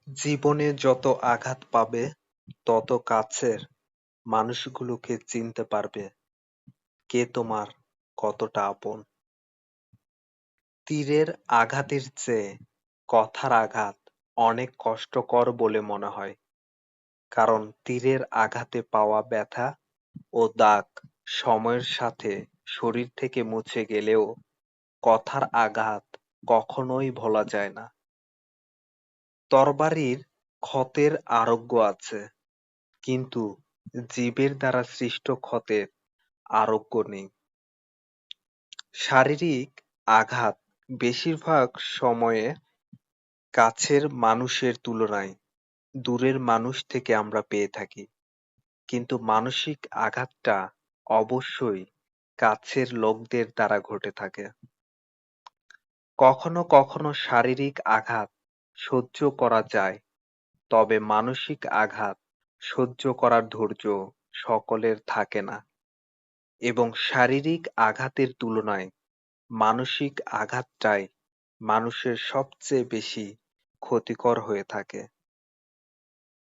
জীবনে যত আঘাত পাবে, তত কাছের মানুষগুলোকে চিনতে পারবে কে তোমার কতটা আপন। তীরের আঘাতের চেয়ে কথার আঘাত অনেক কষ্টকর বলে মনে হয়। কারণ তীরের আঘাতে পাওয়া ব্যথা ও দাগ সময়ের সাথে শরীর থেকে মুছে গেলেও কথার আঘাত কখনোই ভোলা যায় না। তরবারির ক্ষতের আরোগ্য আছে, কিন্তু জীবের দ্বারা সৃষ্ট ক্ষতের আরোগ্য নেই। শারীরিক আঘাত বেশিরভাগ সময়ে কাছের মানুষের তুলনায় দূরের মানুষ থেকে আমরা পেয়ে থাকি, কিন্তু মানসিক আঘাতটা অবশ্যই কাছের লোকদের দ্বারা ঘটে থাকে। কখনো কখনো শারীরিক আঘাত সহ্য করা যায়, তবে মানসিক আঘাত সহ্য করার ধৈর্য সকলের থাকে না, এবং শারীরিক আঘাতের তুলনায় মানসিক আঘাতটাই মানুষের সবচেয়ে বেশি ক্ষতিকর হয়ে থাকে।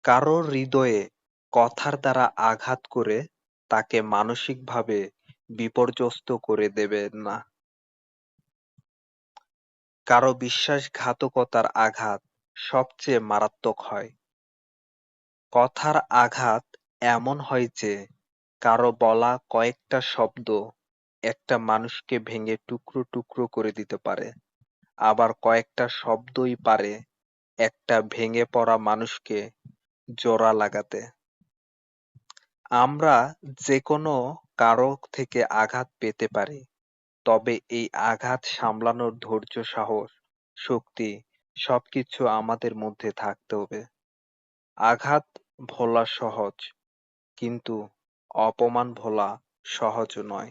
কারো হৃদয়ে কথার দ্বারা আঘাত করে তাকে মানসিকভাবে বিপর্যস্ত করে দেবে না। কারো বিশ্বাসঘাতকতার আঘাত সবচেয়ে মারাত্মক হয়। কথার আঘাত এমন হয় যে কারো বলা কয়েকটা শব্দ একটা মানুষকে ভেঙে টুকরো টুকরো করে দিতে পারে, আবার কয়েকটা শব্দই পারে একটা ভেঙে পড়া মানুষকে জোড়া লাগাতে। আমরা যেকোনো কারো থেকে আঘাত পেতে পারি, তবে এই আঘাত সামলানোর ধৈর্য, সাহস, শক্তি সবকিছু আমাদের মধ্যে থাকতে হবে। আঘাত ভোলা সহজ, কিন্তু অপমান ভোলা সহজ নয়।